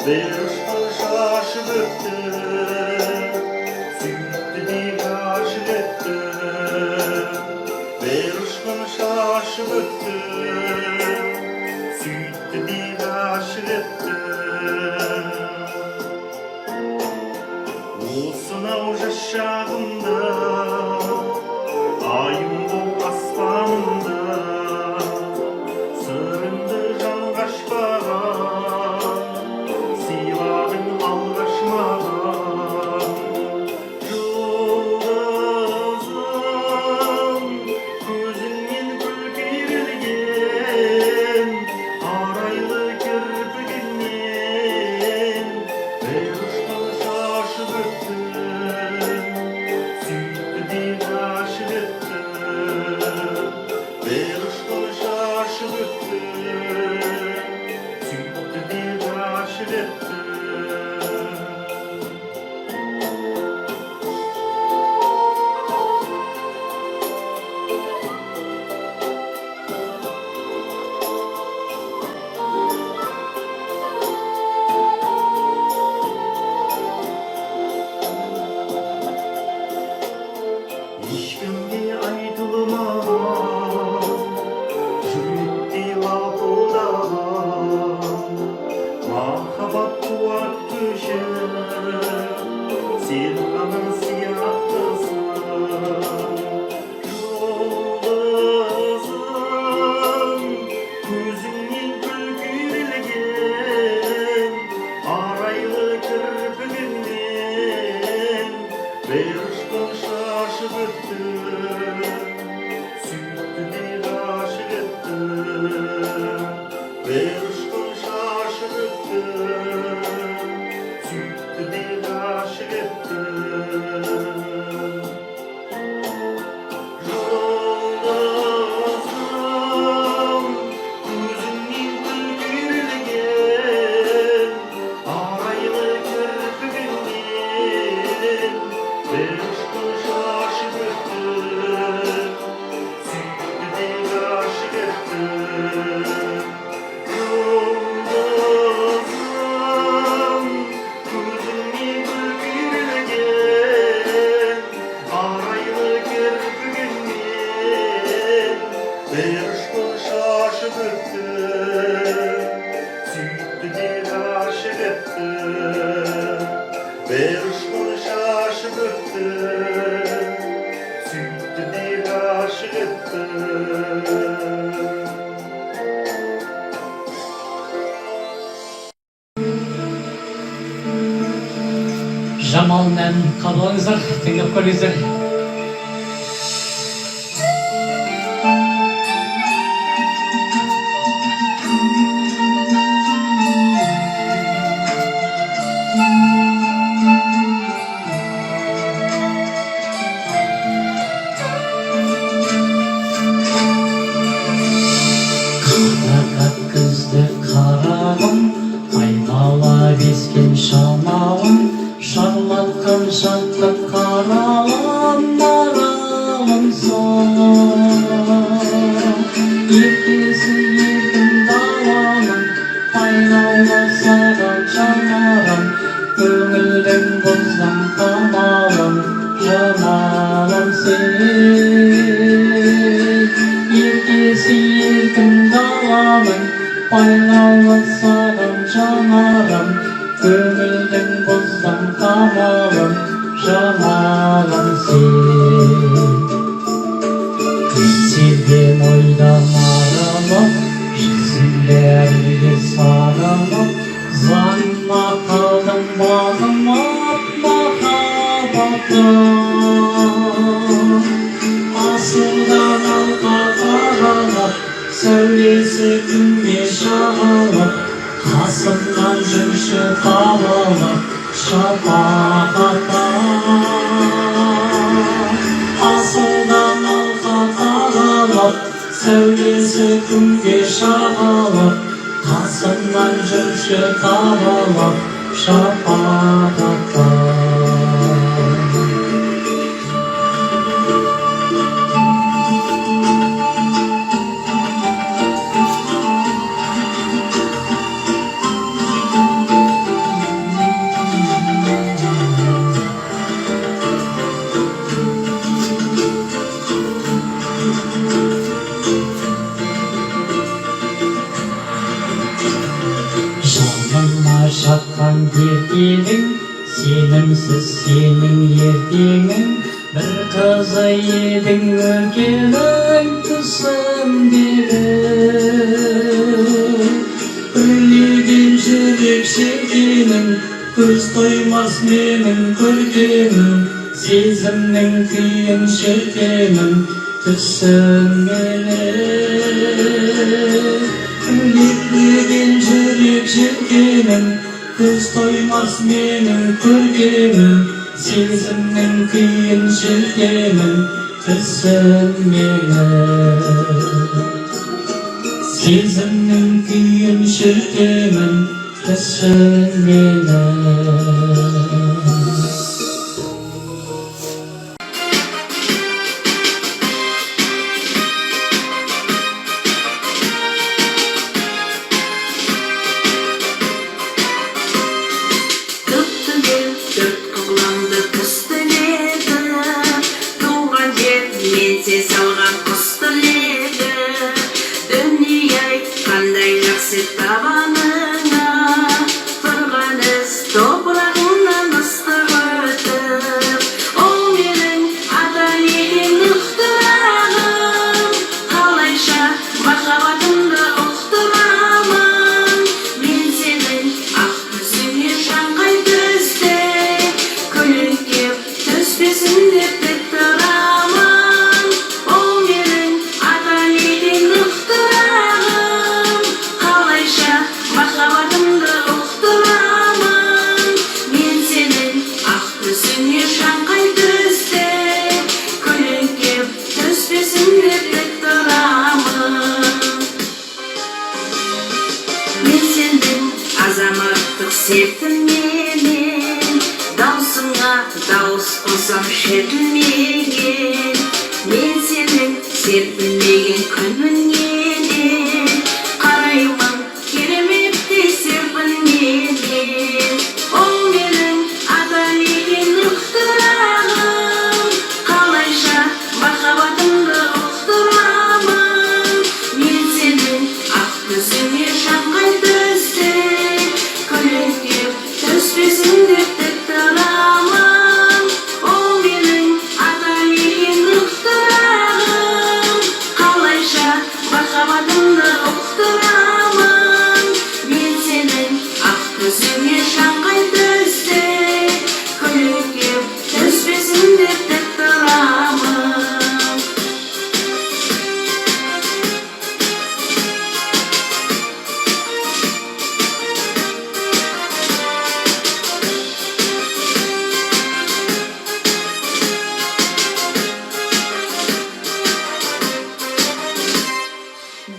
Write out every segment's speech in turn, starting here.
бір ұшқын шашып өтті, сөйтті де ғашық етті. Бір ұшқын шашып өтті, сөйтті де ғашық етті. Осынау жас шағымда, айым боп аспанымда, сырымды жанға ашпаған, сыйладың алғаш маған. Жұлдызым, көзіңнен күлкі үйрелген, арайлы кірпігіңнен бір ұшқын шашып өтті, сөйтті де ғашық етті. Бір ұшқын шашып өтті, сөйтті де ғашық етті. Ешкімге айтылмаған, жүректе лапылдаған, махаббат қуат күші, сен ғана сияқтысың. Жұлдызым, көзіңнен күлкі үйрелген, арайлы кірпігіңнен бір ұшқын шашып өтті, сөйтті де ғашық етті. Бір ұшқын шашып өтті, сөйтті де ғашық етті. Жұлдызым, көзіңнен күлкі үйрелген, арайлы кірпігіңнен бір ұшқын шашып өтті, сөйтті де ғашық етті. Жұлдызым, көзіңнен күлкі үйрелген, арайлы кірпігіңнен бір ұшқын шашып өтті, сөйтті де ғашық етті. Бір ұшқын шашып өтті, сөйтті де ғашық етті. Жамалмен қабылыңыздар, тыңдап көріңіздер. Қарақат күзді қарағым, айналып ескен шамалым, шарлатқан шаттық қаралым, маралым сон. Ертесі еркін даланың, айналып саған жанарым, көңілдің бұздан қамалым, жамалым сен. Ертесі еркін даланың, айналып саған жанарым, көңілдің бұздан қамалым, жамалым сен. Мен сенден ойламарымын, жүзің бәрінде сарымын, заңына қалдым бағымат махаббатым. Асылдан алға қаралып, сәулесі күнге шағылып, қасымнан жүрші табылып, шапағатым. Асылдан алға қаралып, сәулесі күнге шағылып, қасымнан жүрші табылып, шапағатым. ертегің, сенімсіз сенің ертеңің, бір қызы едің өлкенің түсіндегі. Үрлеген жүрек шекенің, көз тоймас менің көргенім, сезімнің күйін шертемін түсінменен. Үрлеген жүрек шекенің, көз тоймас менің көргенім, сезімнің күйін шертемін түсінменен. Сезімнің күйін шертемін түсінменен. Азаматтық сертімменен, даусыңа дауыс қосам шертілмеген. Мен сенің серпілмеген күніңнен, қараймын кереметтей серпілмеген. Ол менің адалеген ұқтырағым, қалайша махаббатымды ұқтырамын. Мен сенің ақ көзіңе шаңқай түсте, түспесін деп тік тұрамын. Ол менің аталеген ұқтырағым, қалайша махаббатымды ұқтырамын. Мен сенің ақ көзіңе шаңқай түсте, күлкеп түспесін деп тік тұрамын.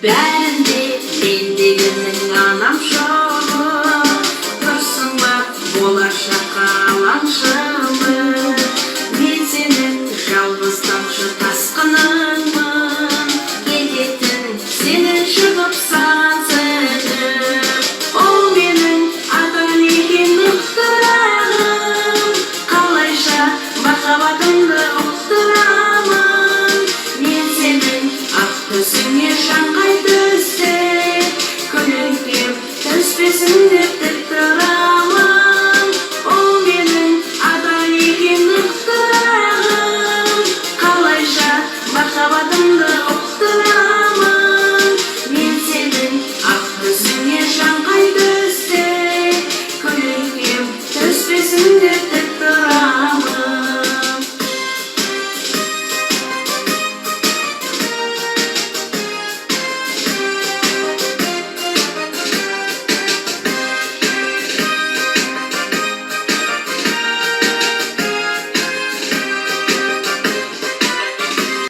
Бәрі